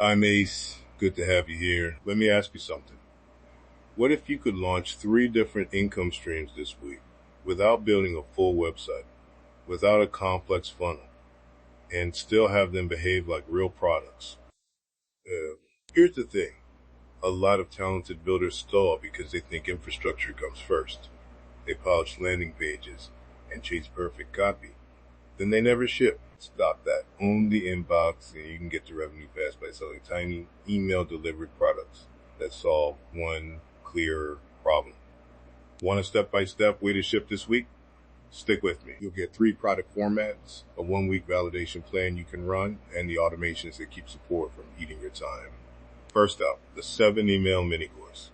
I'm Ace. Good to have you here. Let me ask you something. What if you could launch 3 different income streams this week without building a full website, without a complex funnel, and still have them behave like real products? Here's the thing. A lot of talented builders stall because they think infrastructure comes first. They polish landing pages and chase perfect copy. Then they never ship. Stop that. Own the inbox and you can get to revenue fast by selling tiny email delivered products that solve one clear problem. Want a step-by-step way to ship this week? Stick with me. You'll get 3 product formats, a 1-week validation plan you can run, and the automations that keep support from eating your time. First up, the 7 email mini course.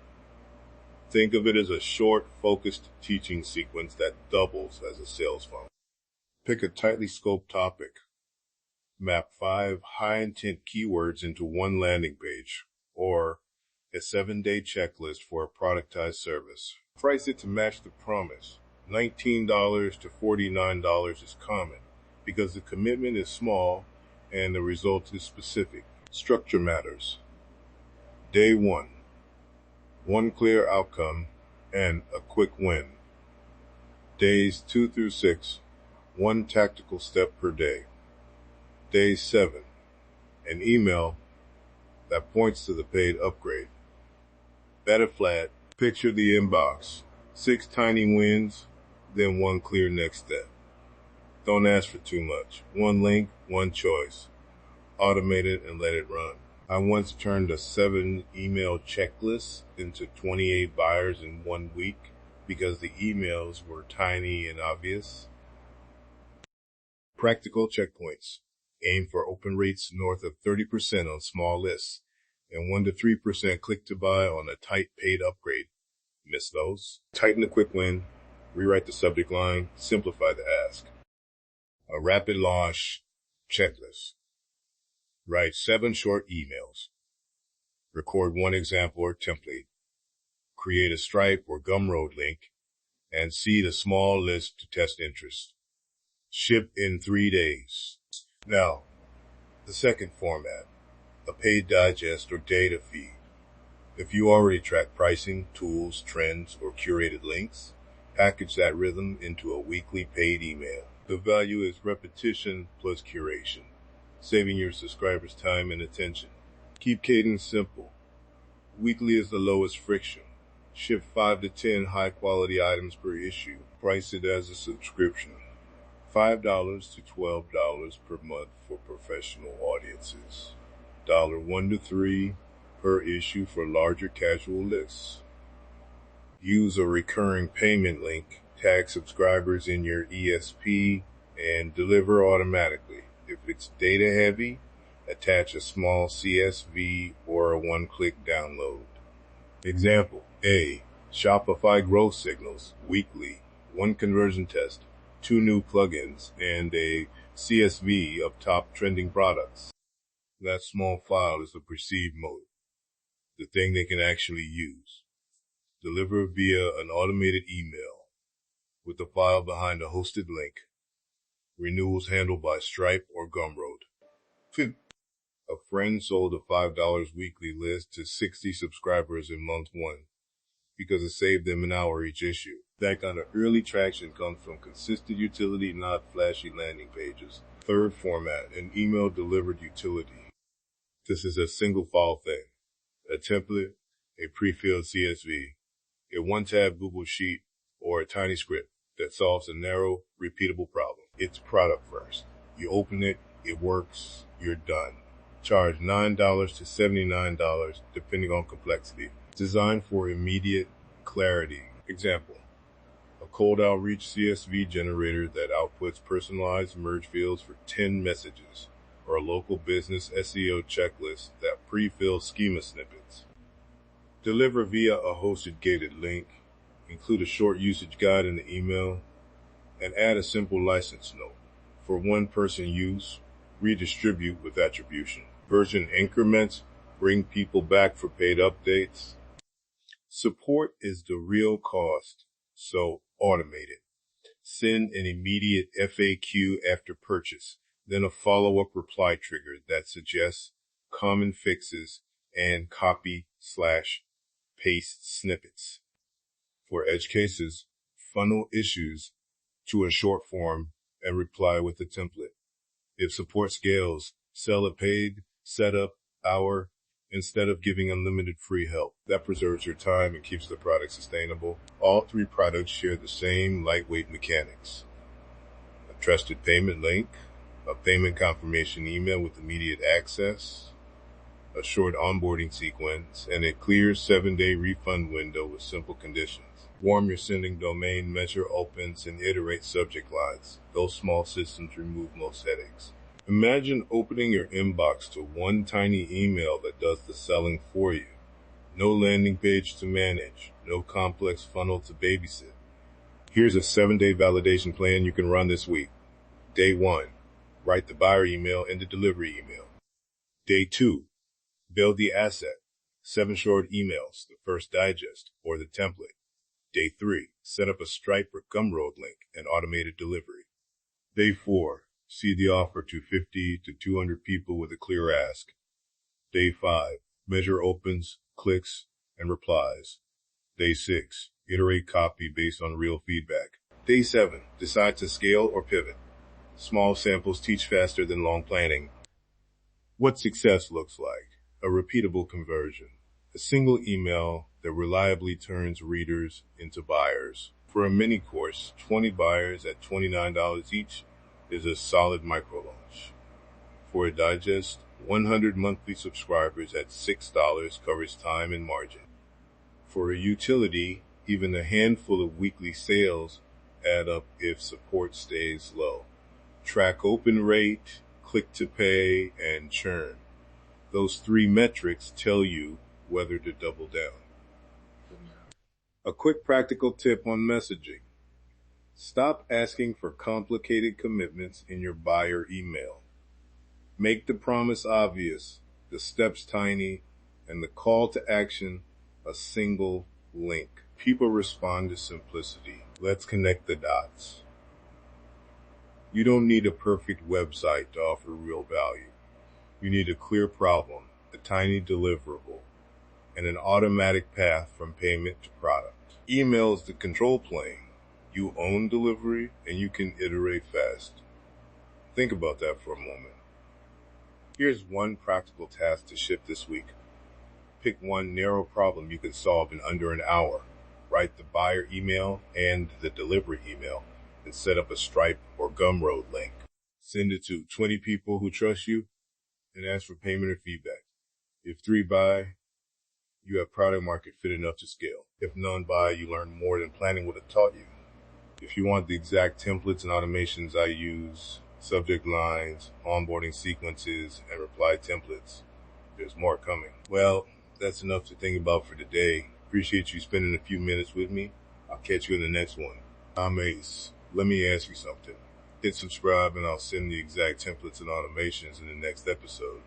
Think of it as a short, focused teaching sequence that doubles as a sales funnel. Pick a tightly scoped topic. Map 5 high-intent keywords into one landing page, or a 7-day checklist for a productized service. Price it to match the promise. $19 to $49 is common because the commitment is small and the result is specific. Structure matters. Day 1. One clear outcome and a quick win. Days 2 through 6. 1 tactical step per day. Day 7. An email that points to the paid upgrade. Better flat. Picture the inbox. 6 tiny wins, then 1 clear next step. Don't ask for too much. 1 link, 1 choice. Automate it and let it run. I once turned a 7 email checklist into 28 buyers in 1 week because the emails were tiny and obvious. Practical checkpoints. Aim for open rates north of 30% on small lists and 1 to 3% click to buy on a tight paid upgrade. Miss those? Tighten the quick win, rewrite the subject line, simplify the ask. A rapid launch checklist. Write 7 short emails. Record 1 example or template. Create a Stripe or Gumroad link and seed a small list to test interest. Ship in 3 days. Now, the second format, a paid digest or data feed. If you already track pricing, tools, trends, or curated links, package that rhythm into a weekly paid email. The value is repetition plus curation, saving your subscribers time and attention. Keep cadence simple. Weekly is the lowest friction. Ship 5 to 10 high-quality items per issue. Price it as a subscription. $5 to $12 per month for professional audiences. $1 to $3 per issue for larger casual lists. Use a recurring payment link, tag subscribers in your ESP, and deliver automatically. If it's data heavy, attach a small CSV or a 1-click download. Example A. Shopify growth signals weekly, 1 conversion test, 2 new plugins, and a CSV of top trending products. That small file is the perceived mode, the thing they can actually use. Deliver via an automated email with the file behind a hosted link. Renewals handled by Stripe or Gumroad. A friend sold a $5 weekly list to 60 subscribers in month 1 because it saved them an hour each issue. That kind of early traction comes from consistent utility, not flashy landing pages. Third format, an email delivered utility. This is a single file thing. A template, a pre-filled CSV, a 1-tab Google Sheet, or a tiny script that solves a narrow, repeatable problem. It's product first. You open it, it works, you're done. Charge $9 to $79 depending on complexity. Designed for immediate clarity. Example, a cold outreach CSV generator that outputs personalized merge fields for 10 messages, or a local business SEO checklist that pre-fills schema snippets. Deliver via a hosted gated link, include a short usage guide in the email, and add a simple license note. For 1-person use, redistribute with attribution. Version increments, bring people back for paid updates. Support is the real cost, so automate it. Send an immediate FAQ after purchase, then a follow-up reply trigger that suggests common fixes, and copy/paste snippets. For edge cases, funnel issues to a short form and reply with a template. If support scales, sell a paid setup hour instead of giving unlimited free help. That preserves your time and keeps the product sustainable. All three products share the same lightweight mechanics. A trusted payment link, a payment confirmation email with immediate access, a short onboarding sequence, and a clear 7-day refund window with simple conditions. Warm your sending domain, measure opens, and iterate subject lines. Those small systems remove most headaches. Imagine opening your inbox to one tiny email that does the selling for you. No landing page to manage, no complex funnel to babysit. Here's a 7-day validation plan you can run this week. Day 1, write the buyer email and the delivery email. Day 2, build the asset. 7 short emails, the first digest, or the template. Day 3, set up a Stripe or Gumroad link and automated delivery. Day 4, see the offer to 50 to 200 people with a clear ask. Day 5, measure opens, clicks, and replies. Day 6, iterate copy based on real feedback. Day 7, decide to scale or pivot. Small samples teach faster than long planning. What success looks like: a repeatable conversion, a single email that reliably turns readers into buyers. For a mini course, 20 buyers at $29 each is a solid micro launch. For a digest, 100 monthly subscribers at $6 covers time and margin. For a utility, even a handful of weekly sales add up if support stays low. Track open rate, click to pay, and churn. Those 3 metrics tell you whether to double down. A quick practical tip on messaging. Stop asking for complicated commitments in your buyer email. Make the promise obvious, the steps tiny, and the call to action a single link. People respond to simplicity. Let's connect the dots. You don't need a perfect website to offer real value. You need a clear problem, a tiny deliverable, and an automatic path from payment to product. Email is the control plane. You own delivery, and you can iterate fast. Think about that for a moment. Here's one practical task to ship this week. Pick one narrow problem you can solve in under an hour. Write the buyer email and the delivery email, and set up a Stripe or Gumroad link. Send it to 20 people who trust you, and ask for payment or feedback. If 3 buy, you have product market fit enough to scale. If none buy, you learn more than planning would have taught you. If you want the exact templates and automations I use, subject lines, onboarding sequences, and reply templates, there's more coming. Well, that's enough to think about for today. Appreciate you spending a few minutes with me. I'll catch you in the next one. I'm Ace. Let me ask you something. Hit subscribe and I'll send the exact templates and automations in the next episode.